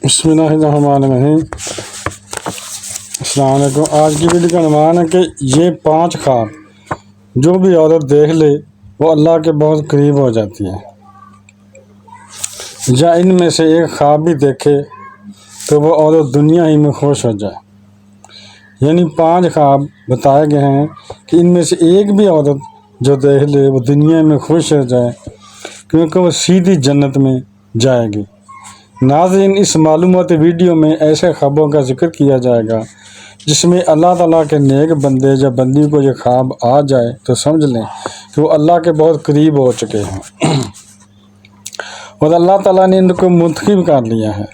بسم اللہ الرحمن الرحیم۔ السلام علیکم۔ آج کی ویڈیو کا عنوان ہے کہ یہ 5 خواب جو بھی عورت دیکھ لے وہ اللہ کے بہت قریب ہو جاتی ہے، یا ان میں سے ایک خواب بھی دیکھے تو وہ عورت دنیا ہی میں خوش ہو جائے۔ یعنی 5 خواب بتائے گئے ہیں کہ ان میں سے ایک بھی عورت جو دیکھ لے وہ دنیا میں خوش ہو جائے، کیونکہ وہ سیدھی جنت میں جائے گی۔ ناظرین، اس معلوماتی ویڈیو میں ایسے خوابوں کا ذکر کیا جائے گا جس میں اللہ تعالیٰ کے نیک بندے یا بندی کو یہ خواب آ جائے تو سمجھ لیں کہ وہ اللہ کے بہت قریب ہو چکے ہیں اور اللہ تعالیٰ نے ان کو منتخب کر لیا ہے۔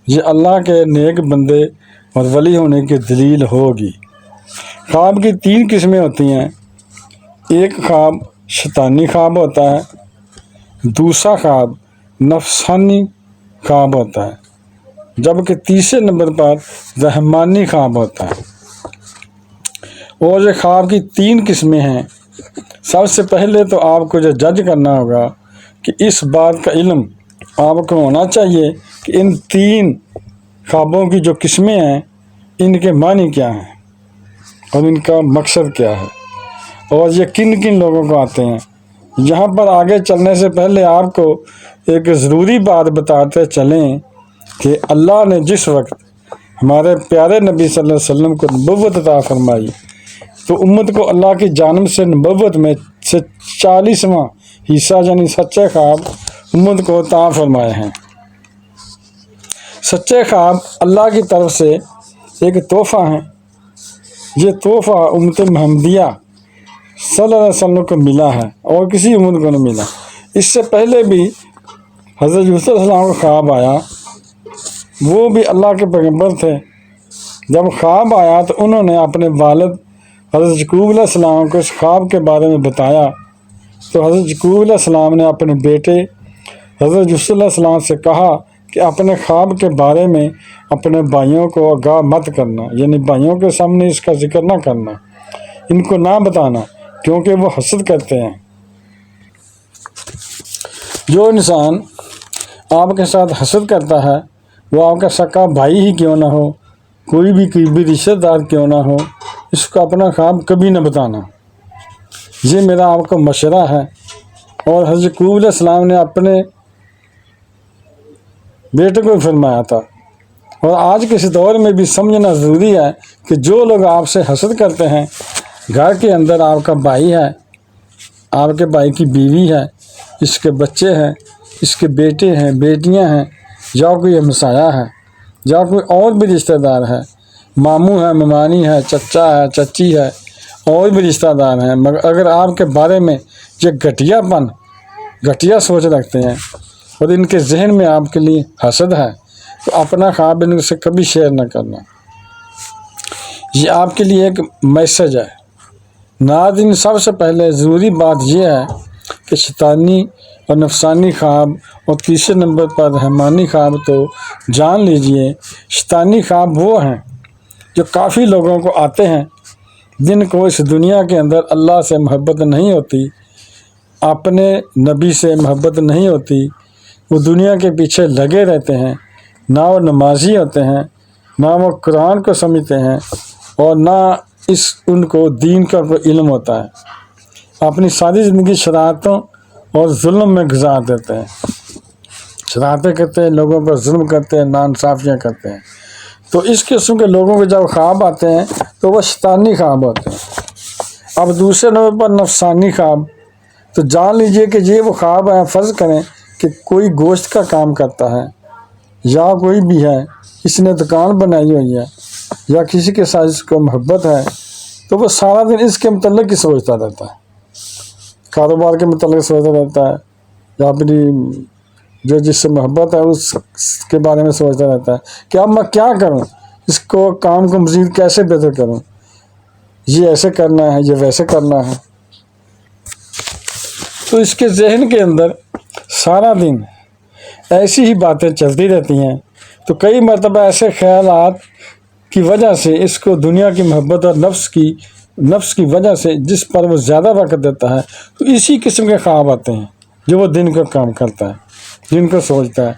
یہ اللہ کے نیک بندے اور ولی ہونے کی دلیل ہوگی۔ خواب کی 3 قسمیں ہوتی ہیں۔ ایک خواب شیطانی خواب ہوتا ہے، دوسرا خواب نفسانی خواب ہوتا ہے، جبکہ تیسرے نمبر پر رحمانی خواب ہوتا ہے۔ اور یہ خواب کی 3 قسمیں ہیں۔ سب سے پہلے تو آپ کو یہ جج کرنا ہوگا کہ اس بات کا علم آپ کو ہونا چاہیے کہ ان 3 خوابوں کی جو قسمیں ہیں ان کے معنی کیا ہیں اور ان کا مقصد کیا ہے، اور یہ کن کن لوگوں کو آتے ہیں۔ یہاں پر آگے چلنے سے پہلے آپ کو ایک ضروری بات بتاتے چلیں کہ اللہ نے جس وقت ہمارے پیارے نبی صلی اللہ علیہ وسلم کو نبوت عطا فرمائی تو امت کو اللہ کی جانب سے نبوت میں سے 40واں حصہ یعنی سچے خواب امت کو عطا فرمائے ہیں۔ سچے خواب اللہ کی طرف سے ایک تحفہ ہیں۔ یہ تحفہ امت محمدیہ صلی اللہ علیہ وسلم کو ملا ہے اور کسی امت کو نہیں ملا۔ اس سے پہلے بھی حضرت یوسف علیہ السلام کو خواب آیا، وہ بھی اللہ کے پیغمبر تھے۔ جب خواب آیا تو انہوں نے اپنے والد حضرت یعقوب علیہ السلام کو اس خواب کے بارے میں بتایا، تو حضرت یعقوب علیہ السلام نے اپنے بیٹے حضرت یوسف علیہ السلام سے کہا کہ اپنے خواب کے بارے میں اپنے بھائیوں کو آگاہ مت کرنا، یعنی بھائیوں کے سامنے اس کا ذکر نہ کرنا، ان کو نہ بتانا، کیونکہ وہ حسد کرتے ہیں۔ جو انسان آپ کے ساتھ حسد کرتا ہے وہ آپ کا سکا بھائی ہی کیوں نہ ہو، کوئی بھی قریبی رشتہ دار کیوں نہ ہو، اس کو اپنا خواب کبھی نہ بتانا۔ یہ میرا آپ کو مشورہ ہے۔ اور حضرت یعقوب علیہ السلام نے اپنے بیٹے کو فرمایا تھا۔ اور آج کے اس دور میں بھی سمجھنا ضروری ہے کہ جو لوگ آپ سے حسد کرتے ہیں، گھر کے اندر آپ کا بھائی ہے، آپ کے بھائی کی بیوی ہے، اس کے بچے ہیں، اس کے بیٹے ہیں، بیٹیاں ہیں، یا کوئی ہمسایہ ہے، یا کوئی اور بھی رشتہ دار ہے، ماموں ہے، ممانی ہے، چچا ہے، چچی ہے، اور بھی رشتہ دار ہیں، مگر اگر آپ کے بارے میں یہ گھٹیا سوچ رکھتے ہیں اور ان کے ذہن میں آپ کے لیے حسد ہے تو اپنا خواب ان سے کبھی شیئر نہ کرنا۔ یہ آپ کے لیے ایک میسج ہے۔ ناظرین، سب سے پہلے ضروری بات یہ ہے کہ شیطانی اور نفسانی خواب اور تیسرے نمبر پر رحمانی خواب تو جان لیجئے۔ شیطانی خواب وہ ہیں جو کافی لوگوں کو آتے ہیں جن کو اس دنیا کے اندر اللہ سے محبت نہیں ہوتی، اپنے نبی سے محبت نہیں ہوتی، وہ دنیا کے پیچھے لگے رہتے ہیں، نہ وہ نمازی ہوتے ہیں، نہ وہ قرآن کو سمجھتے ہیں، اور نہ ان کو دین کا کوئی علم ہوتا ہے۔ اپنی ساری زندگی شرارتوں اور ظلم میں گزار دیتے ہیں، شرارتیں کرتے ہیں، لوگوں پر ظلم کرتے ہیں، ناانصافیاں کرتے ہیں۔ تو اس قسم کے لوگوں کے جب خواب آتے ہیں تو وہ شیطانی خواب ہوتے ہیں۔ اب دوسرے نمبر پر نفسانی خواب، تو جان لیجئے کہ یہ وہ خواب ہیں، فرض کریں کہ کوئی گوشت کا کام کرتا ہے یا کوئی بھی ہے، اس نے دکان بنائی ہوئی ہے یا کسی کے ساتھ اس کو محبت ہے، تو وہ سارا دن اس کے متعلق ہی سوچتا رہتا ہے، کاروبار کے متعلق سوچتا رہتا ہے، یا اپنی جو جس سے محبت ہے اس کے بارے میں سوچتا رہتا ہے کہ اب میں کیا کروں، اس کو کام کو مزید کیسے بہتر کروں، یہ ایسے کرنا ہے، یہ ویسے کرنا ہے۔ تو اس کے ذہن کے اندر سارا دن ایسی ہی باتیں چلتی رہتی ہیں۔ تو کئی مرتبہ ایسے خیالات کی وجہ سے اس کو دنیا کی محبت اور نفس کی وجہ سے جس پر وہ زیادہ وقت دیتا ہے، تو اسی قسم کے خواب آتے ہیں جو وہ دن کو کام کرتا ہے، دن کو سوچتا ہے۔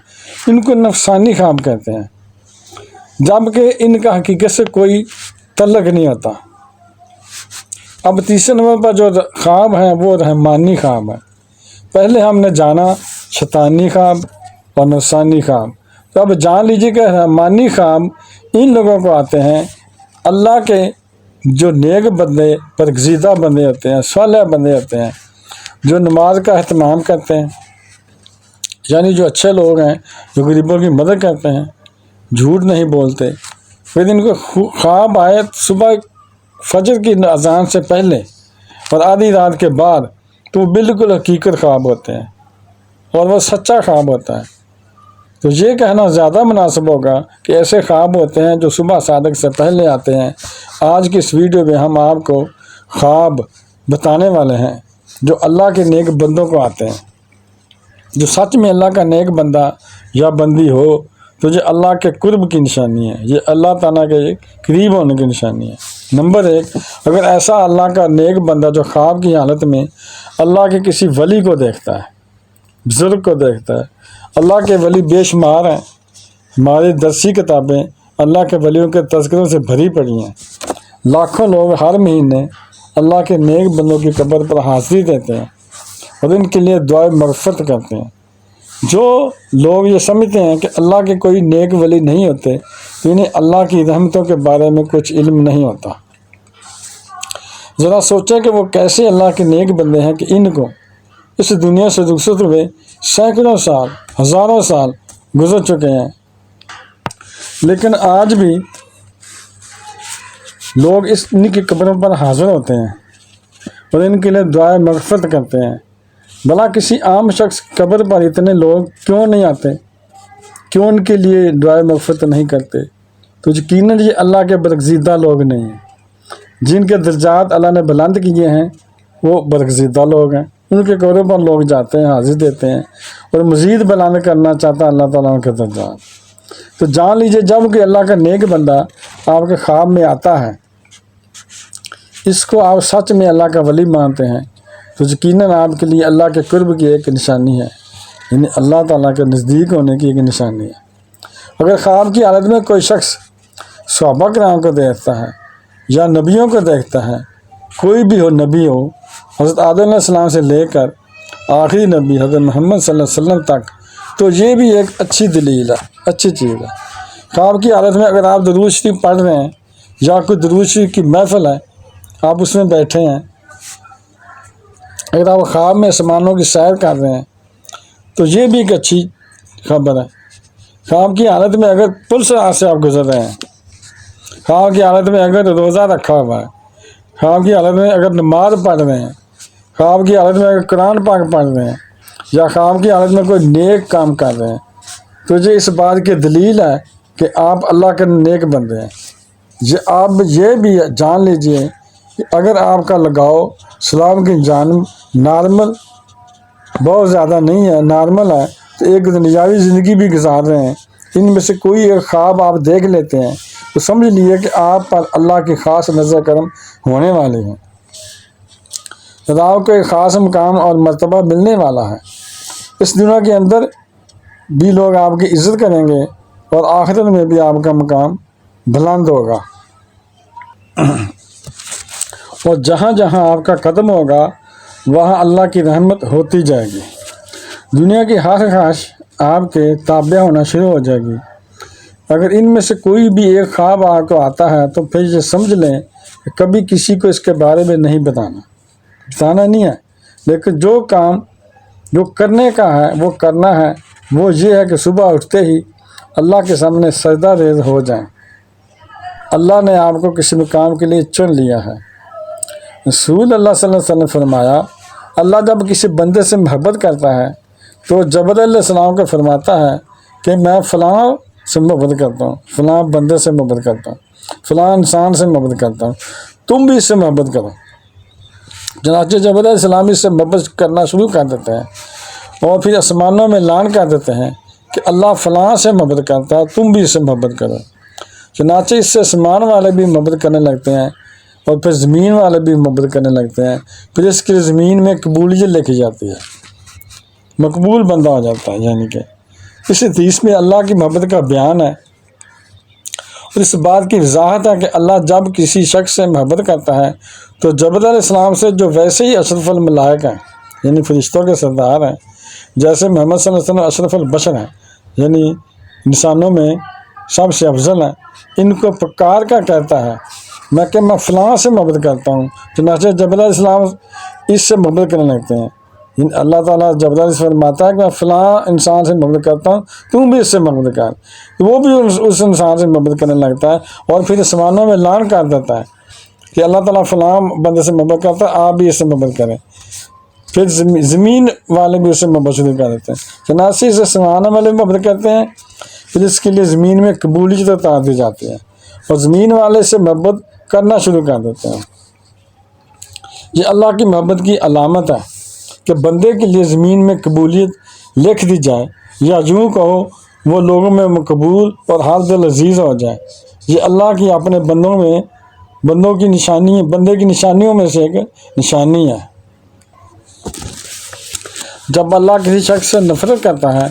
ان کو نفسانی خواب کہتے ہیں، جبکہ ان کا حقیقت سے کوئی تعلق نہیں ہوتا۔ اب تیسرے نمبر پر جو خواب ہیں وہ رحمانی خواب ہے۔ پہلے ہم نے جانا شیطانی خواب اور نفسانی خواب، تو اب جان لیجیے کہ رحمانی خواب ان لوگوں کو آتے ہیں اللہ کے جو نیک بندے، برگزیدہ بندے ہوتے ہیں، صالح بندے ہوتے ہیں، جو نماز کا اہتمام کرتے ہیں، یعنی جو اچھے لوگ ہیں، جو غریبوں کی مدد کرتے ہیں، جھوٹ نہیں بولتے۔ پھر ان کو خواب آئے صبح فجر کی اذان سے پہلے اور آدھی رات کے بعد، تو وہ بالکل حقیقت خواب ہوتے ہیں اور وہ سچا خواب ہوتا ہے۔ تو یہ کہنا زیادہ مناسب ہوگا کہ ایسے خواب ہوتے ہیں جو صبح صادق سے پہلے آتے ہیں۔ آج کی اس ویڈیو میں ہم آپ کو خواب بتانے والے ہیں جو اللہ کے نیک بندوں کو آتے ہیں۔ جو سچ میں اللہ کا نیک بندہ یا بندی ہو تو یہ اللہ کے قرب کی نشانی ہے، یہ اللہ تعالیٰ کے قریب ہونے کی نشانی ہے۔ نمبر 1، اگر ایسا اللہ کا نیک بندہ جو خواب کی حالت میں اللہ کے کسی ولی کو دیکھتا ہے، بزرگ کو دیکھتا ہے، اللہ کے ولی بے شمار ہیں، ہماری درسی کتابیں اللہ کے ولیوں کے تذکروں سے بھری پڑی ہیں۔ لاکھوں لوگ ہر مہینے اللہ کے نیک بندوں کی قبر پر حاضری دیتے ہیں اور ان کے لیے دعائیں مغفرت کرتے ہیں۔ جو لوگ یہ سمجھتے ہیں کہ اللہ کے کوئی نیک ولی نہیں ہوتے تو انہیں اللہ کی رحمتوں کے بارے میں کچھ علم نہیں ہوتا۔ ذرا سوچیں کہ وہ کیسے اللہ کے نیک بندے ہیں کہ ان کو اس دنیا سے رخصت ہوئے سینکڑوں سال، ہزاروں سال گزر چکے ہیں، لیکن آج بھی لوگ ان کی قبروں پر حاضر ہوتے ہیں اور ان کے لیے دعائیں مغفرت کرتے ہیں۔ بھلا کسی عام شخص قبر پر اتنے لوگ کیوں نہیں آتے؟ کیوں ان کے لیے دعائیں مغفرت نہیں کرتے؟ تو یقیناً یہ اللہ کے برگزیدہ لوگ نہیں ہیں۔ جن کے درجات اللہ نے بلند کیے ہیں وہ برگزیدہ لوگ ہیں، ان کے قبروں پر لوگ جاتے ہیں، حاضر دیتے ہیں، اور مزید بلند کرنا چاہتا ہے اللہ تعالیٰ کے درجات۔ تو جان لیجیے جب کہ اللہ کا نیک بندہ آپ کے خواب میں آتا ہے، اس کو آپ سچ میں اللہ کا ولی مانتے ہیں تو یقیناً آپ کے لیے اللہ کے قرب کی ایک نشانی ہے، یعنی اللہ تعالیٰ کے نزدیک ہونے کی ایک نشانی ہے۔ اگر خواب کی حالت میں کوئی شخص صحابہ کرام کو دیکھتا ہے یا نبیوں کو دیکھتا ہے، کوئی بھی ہو نبی ہو، حضرت آدم علیہ السلام سے لے کر آخری نبی حضرت محمد صلی اللہ علیہ وسلم تک، تو یہ بھی ایک اچھی دلیل ہے، اچھی چیز ہے۔ خواب کی حالت میں اگر آپ درود شریف پڑھ رہے ہیں یا کوئی درود شریف کی محفل ہے، آپ اس میں بیٹھے ہیں، اگر آپ خواب میں آسمانوں کی سیر کر رہے ہیں تو یہ بھی ایک اچھی خبر ہے۔ خواب کی حالت میں اگر پل صراط سے آپ گزر رہے ہیں، خواب کی حالت میں اگر روزہ رکھا ہوا ہے، خواب کی حالت میں اگر نماز پڑھ رہے ہیں، خواب کی حالت میں اگر قرآن پاک پڑھ رہے ہیں، یا خواب کی حالت میں کوئی نیک کام کر رہے ہیں، تو یہ اس بات کی دلیل ہے کہ آپ اللہ کے نیک بندے ہیں۔ یہ آپ یہ بھی جان لیجئے کہ اگر آپ کا لگاؤ اسلام کی جانب نارمل بہت زیادہ نہیں ہے، نارمل ہے، تو ایک دنیاوی زندگی بھی گزار رہے ہیں، ان میں سے کوئی ایک خواب آپ دیکھ لیتے ہیں تو سمجھ لیجیے کہ آپ پر اللہ کی خاص نظر کرم ہونے والے ہیں، آپ کو ایک خاص مقام اور مرتبہ ملنے والا ہے۔ اس دنیا کے اندر بھی لوگ آپ کی عزت کریں گے اور آخرت میں بھی آپ کا مقام بلند ہوگا، اور جہاں جہاں آپ کا قدم ہوگا وہاں اللہ کی رحمت ہوتی جائے گی، دنیا کی ہر خواہش آپ کے تابع ہونا شروع ہو جائے گی۔ اگر ان میں سے کوئی بھی ایک خواب آپ کو آتا ہے تو پھر یہ سمجھ لیں کہ کبھی کسی کو اس کے بارے میں نہیں بتانا نہیں ہے، لیکن جو کام جو کرنے کا ہے وہ کرنا ہے، وہ یہ ہے کہ صبح اٹھتے ہی اللہ کے سامنے سجدہ ریز ہو جائیں۔ اللہ نے آپ کو کسی مقام کے لیے چن لیا ہے۔ رسول اللہ صلی اللہ علیہ وسلم نے فرمایا، اللہ جب کسی بندے سے محبت کرتا ہے تو جبرائیل علیہ السلام کو فرماتا ہے کہ میں فلاں سے محبت کرتا ہوں، فلاں بندے سے محبت کرتا ہوں، فلاں انسان سے محبت کرتا ہوں، تم بھی اس سے محبت کرو۔ چنانچہ جبرائیل علیہ السلام اس سے محبت کرنا شروع کر دیتے ہیں اور پھر آسمانوں میں اعلان کر دیتے ہیں کہ اللہ فلاں سے محبت کرتا ہے، تم بھی اس سے محبت کرو۔ چنانچہ اس سے آسمان والے بھی محبت کرنے لگتے ہیں اور پھر زمین والے بھی محبت کرنے لگتے ہیں، پھر اس کے زمین میں قبولیت لکھی جاتی ہے، مقبول بندہ ہو جاتا ہے، یعنی کہ اس حدیث میں اللہ کی محبت کا بیان ہے اور اس بات کی وضاحت ہے کہ اللہ جب کسی شخص سے محبت کرتا ہے تو جبرائیل علیہ السلام سے جو ویسے ہی اشرف الملائک ہیں یعنی فرشتوں کے سردار ہیں، جیسے محمد صلی اللہ علیہ وسلم اشرف البشر ہیں یعنی انسانوں میں سب سے افضل ہیں، ان کو پکار کا کہتا ہے میں فلاں سے محبت کرتا ہوں، چنانچہ جبرائیل علیہ السلام اس سے محبت کرنے لگتے ہیں۔ اللہ تعالیٰ جبرائیل سے فرماتا ہے کہ میں فلاں انسان سے محبت کرتا ہوں، تم بھی اس سے محبت کر، وہ بھی اس انسان سے محبت کرنے لگتا ہے اور پھر آسمانوں میں اعلان کر دیتا ہے کہ اللہ تعالیٰ فلاں بندے سے محبت کرتا ہے، آپ بھی اس سے محبت کریں۔ پھر زمین والے بھی اس سے محبت شروع کر دیتے ہیں، چنانچہ اس آسمانوں والے بھی محبت کرتے ہیں، پھر اس کے لیے زمین میں قبولیت عطا دی جاتی ہے اور زمین والے سے محبت کرنا شروع کر دیتے ہیں۔ یہ اللہ کی محبت کی علامت ہے کہ بندے کے لیے زمین میں قبولیت لکھ دی جائے، یا یوں کہو وہ لوگوں میں مقبول اور ہر دل عزیز ہو جائے۔ یہ اللہ کی اپنے بندوں کی نشانی، بندے کی نشانیوں میں سے ایک نشانی ہے۔ جب اللہ کسی شخص سے نفرت کرتا ہے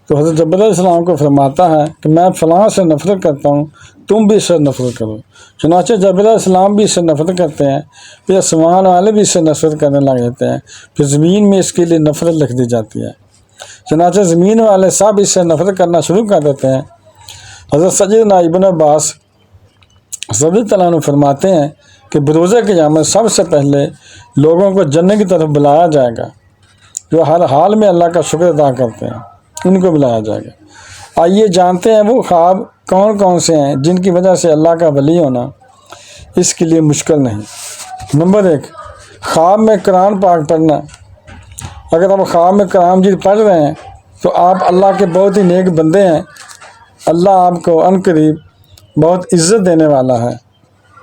تو حضرت جبرائیل علیہ السلام کو فرماتا ہے کہ میں فلاں سے نفرت کرتا ہوں، تم بھی اس سے نفرت کرو۔ چنانچہ جبرائیل علیہ السلام بھی اس سے نفرت کرتے ہیں، پھر آسمان والے بھی اس سے نفرت کرنے لگ جاتے ہیں، پھر زمین میں اس کے لیے نفرت لکھ دی جاتی ہے، چنانچہ زمین والے سب اس سے نفرت کرنا شروع کر دیتے ہیں۔ حضرت سیدنا ابن عباس رضی اللہ عنہ فرماتے ہیں کہ بروز قیامت سب سے پہلے لوگوں کو جنت کی طرف بلایا جائے گا، جو ہر حال میں اللہ کا شکر ادا کرتے ہیں، ان کو بلایا جائے گا۔ آئیے جانتے ہیں وہ خواب کون کون سے ہیں جن کی وجہ سے اللہ کا ولی ہونا اس کے لیے مشکل نہیں۔ نمبر 1، خواب میں قرآن پاک پڑھنا۔ اگر آپ خواب میں قرآن مجید پڑھ رہے ہیں تو آپ اللہ کے بہت ہی نیک بندے ہیں، اللہ آپ کو عنقریب بہت عزت دینے والا ہے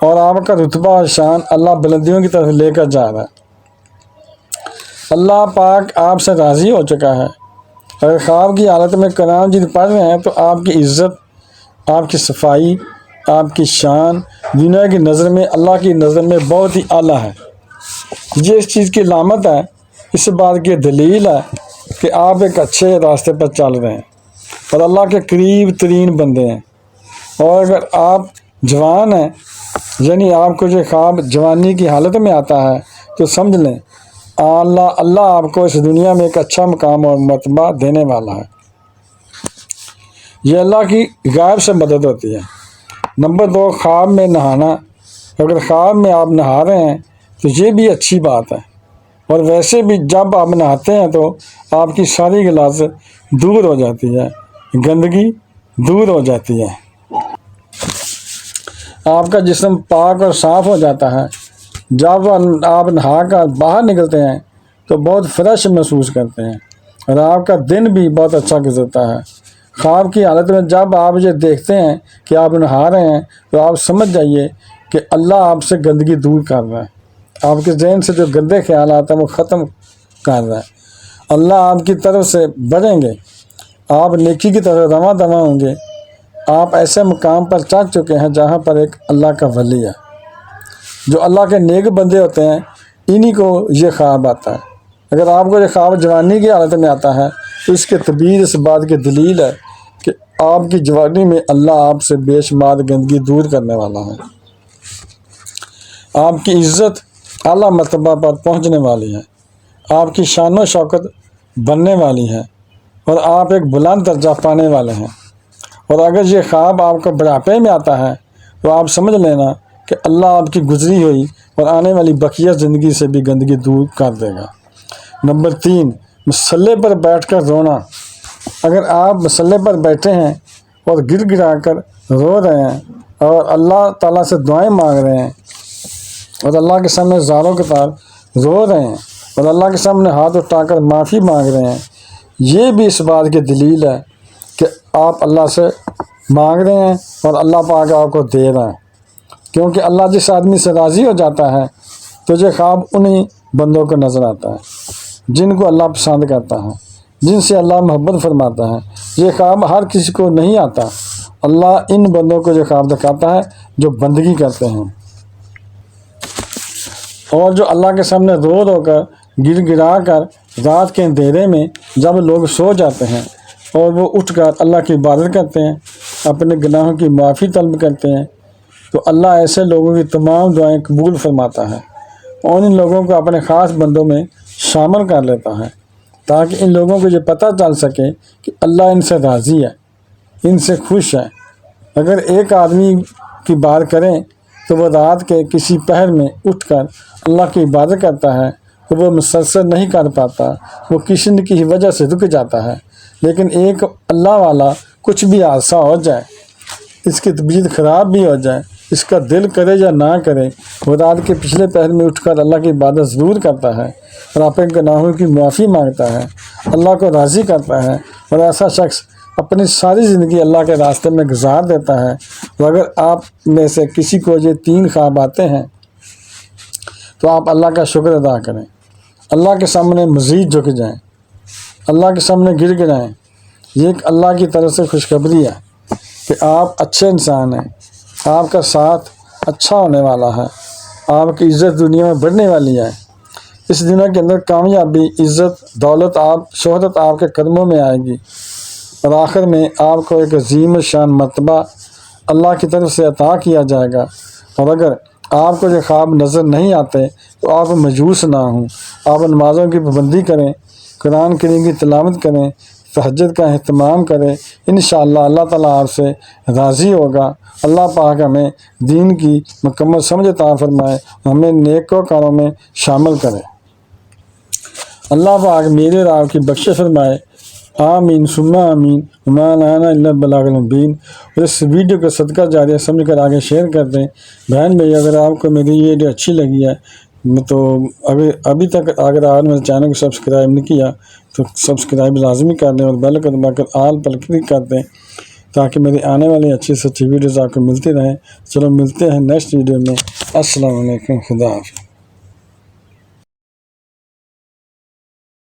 اور آپ کا رتبہ اور شان اللہ بلندیوں کی طرف لے کر جا رہا ہے۔ اللہ پاک آپ سے راضی ہو چکا ہے۔ اگر خواب کی حالت میں قرآن مجید پڑھ رہے ہیں تو آپ کی عزت، آپ کی صفائی، آپ کی شان دنیا کی نظر میں، اللہ کی نظر میں بہت ہی اعلیٰ ہے۔ یہ اس چیز کی علامت ہے، اس بات کی دلیل ہے کہ آپ ایک اچھے راستے پر چل رہے ہیں اور اللہ کے قریب ترین بندے ہیں۔ اور اگر آپ جوان ہیں، یعنی آپ کو جو خواب جوانی کی حالت میں آتا ہے، تو سمجھ لیں اللہ آپ کو اس دنیا میں ایک اچھا مقام اور مرتبہ دینے والا ہے۔ یہ اللہ کی غیب سے مدد ہوتی ہے۔ نمبر 2، خواب میں نہانا۔ اگر خواب میں آپ نہا رہے ہیں تو یہ بھی اچھی بات ہے، اور ویسے بھی جب آپ نہاتے ہیں تو آپ کی ساری غلاظت دور ہو جاتی ہے، گندگی دور ہو جاتی ہے، آپ کا جسم پاک اور صاف ہو جاتا ہے۔ جب آپ نہا کر باہر نکلتے ہیں تو بہت فریش محسوس کرتے ہیں اور آپ کا دن بھی بہت اچھا گزرتا ہے۔ خواب کی حالت میں جب آپ یہ دیکھتے ہیں کہ آپ نہا رہے ہیں تو آپ سمجھ جائیے کہ اللہ آپ سے گندگی دور کر رہا ہے، آپ کے ذہن سے جو گندے خیالات ہیں وہ ختم کر رہا ہے۔ اللہ آپ کی طرف سے بڑھیں گے، آپ نیکی کی طرف رواں دواں ہوں گے۔ آپ ایسے مقام پر چڑھ چکے ہیں جہاں پر ایک اللہ کا ولی ہے۔ جو اللہ کے نیک بندے ہوتے ہیں انہی کو یہ خواب آتا ہے۔ اگر آپ کو یہ خواب جوانی کی حالت میں آتا ہے تو اس کے تعبیر اس بات کی دلیل ہے کہ آپ کی جوانی میں اللہ آپ سے بے شمار گندگی دور کرنے والا ہے، آپ کی عزت اعلیٰ مرتبہ پر پہنچنے والی ہے، آپ کی شان و شوکت بننے والی ہے اور آپ ایک بلند درجہ پانے والے ہیں۔ اور اگر یہ خواب آپ کو بڑھاپے میں آتا ہے تو آپ سمجھ لینا کہ اللہ آپ کی گزری ہوئی اور آنے والی بقیہ زندگی سے بھی گندگی دور کر دے گا۔ نمبر 3، مسلح پر بیٹھ کر رونا۔ اگر آپ مسلح پر بیٹھے ہیں اور گر گرا کر رو رہے ہیں اور اللہ تعالیٰ سے دعائیں مانگ رہے ہیں اور اللہ کے سامنے زاروں کے طور رو رہے ہیں اور اللہ کے سامنے ہاتھ اٹھا کر معافی مانگ رہے ہیں، یہ بھی اس بات کی دلیل ہے کہ آپ اللہ سے مانگ رہے ہیں اور اللہ پاک آپ کو دے رہا ہے، کیونکہ اللہ جس آدمی سے راضی ہو جاتا ہے تو یہ خواب انہی بندوں کو نظر آتا ہے جن کو اللہ پسند کرتا ہے، جن سے اللہ محبت فرماتا ہے۔ یہ خواب ہر کسی کو نہیں آتا، اللہ ان بندوں کو یہ خواب دکھاتا ہے جو بندگی کرتے ہیں اور جو اللہ کے سامنے رو کر گر گرا کر رات کے اندھیرے میں جب لوگ سو جاتے ہیں اور وہ اٹھ کر اللہ کی عبادت کرتے ہیں، اپنے گناہوں کی معافی طلب کرتے ہیں، تو اللہ ایسے لوگوں کی تمام دعائیں قبول فرماتا ہے اور ان لوگوں کو اپنے خاص بندوں میں شامل کر لیتا ہے، تاکہ ان لوگوں کو یہ پتہ چل سکے کہ اللہ ان سے راضی ہے، ان سے خوش ہے۔ اگر ایک آدمی کی بات کریں تو وہ رات کے کسی پہر میں اٹھ کر اللہ کی عبادت کرتا ہے تو وہ مسلسل نہیں کر پاتا، وہ کسی نہ کسی وجہ سے رک جاتا ہے۔ لیکن ایک اللہ والا کچھ بھی حادثہ ہو جائے، اس کی طبیعت خراب بھی ہو جائے، اس کا دل کرے یا نہ کرے، وہ رات کے پچھلے پہر میں اٹھ کر اللہ کی عبادت ضرور کرتا ہے اور اپنے گناہوں کی معافی مانگتا ہے، اللہ کو راضی کرتا ہے، اور ایسا شخص اپنی ساری زندگی اللہ کے راستے میں گزار دیتا ہے۔ اور اگر آپ میں سے کسی کو یہ 3 خواب آتے ہیں تو آپ اللہ کا شکر ادا کریں، اللہ کے سامنے مزید جھک جائیں، اللہ کے سامنے گر گرائیں۔ یہ ایک اللہ کی طرف سے خوشخبری ہے کہ آپ اچھے انسان ہیں، آپ کا ساتھ اچھا ہونے والا ہے، آپ کی عزت دنیا میں بڑھنے والی ہے۔ اس دنیا کے اندر کامیابی، عزت، دولت، شہرت آپ کے قدموں میں آئے گی، اور آخر میں آپ کو ایک عظیم شان مرتبہ اللہ کی طرف سے عطا کیا جائے گا۔ اور اگر آپ کو یہ خواب نظر نہیں آتے تو آپ مایوس نہ ہوں، آپ نمازوں کی پابندی کریں، قرآن کریم کی تلاوت کریں، تہجد کا اہتمام کریں، انشاءاللہ اللہ تعالیٰ آپ سے راضی ہوگا۔ اللہ پاک ہمیں دین کی مکمل سمجھ عطا فرمائے، ہمیں نیکوکاروں میں شامل کرے۔ اللہ پاک میرے اور آپ کی بخشش فرمائے، آمین ثم آمین، وما لنا الا البلاغ المبین۔ اور اس ویڈیو کو صدقہ جاریہ سمجھ کر آگے شیئر کر دیں۔ بہن بھائی، اگر آپ کو میری یہ ویڈیو اچھی لگی ہے تو ابھی تک اگر آپ نے میرے چینل کو سبسکرائب نہیں کیا تو سبسکرائب لازمی کر دیں، اور بیل کو دبا کر آل پر کلک کر دیں تاکہ میری آنے والی اچھی سے اچھی ویڈیوز آپ کو ملتی رہیں۔ چلو ملتے ہیں نیکسٹ ویڈیو میں۔ السلام علیکم، خدا حافظ۔